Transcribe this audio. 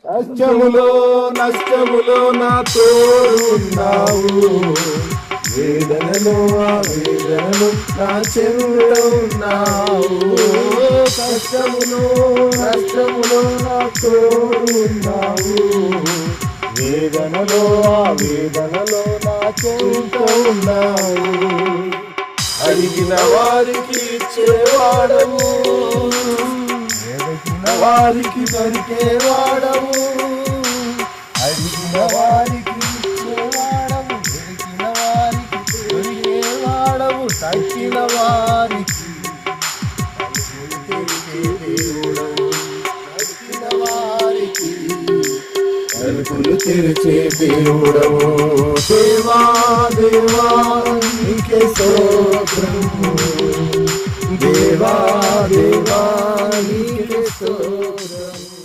కష్టములో నష్టములో నా తోడున్నావు, వేదనలో ఆ వేదనలో నా చెంత ఉన్నావు. కష్టములో నష్టములో నా తోడున్నావు, వేదనలో ఆ వేదనలో నా చెంత ఉన్నావు. అడిగిన వారికి ఇచ్చేవాడవు, వారికి దొరికేవాడవు. అడిగిన వారికి ఇచ్చేవాడవు, దొరికిన వారికి దొరికేవాడవు. తక్కిన వారికి తక్కిన వారికి తలుపులు తెరిచే దేవుడవు. దేవా దేవా నీకే స్తోత్రము, దేవా దేవా నీకే స్తోత్రము.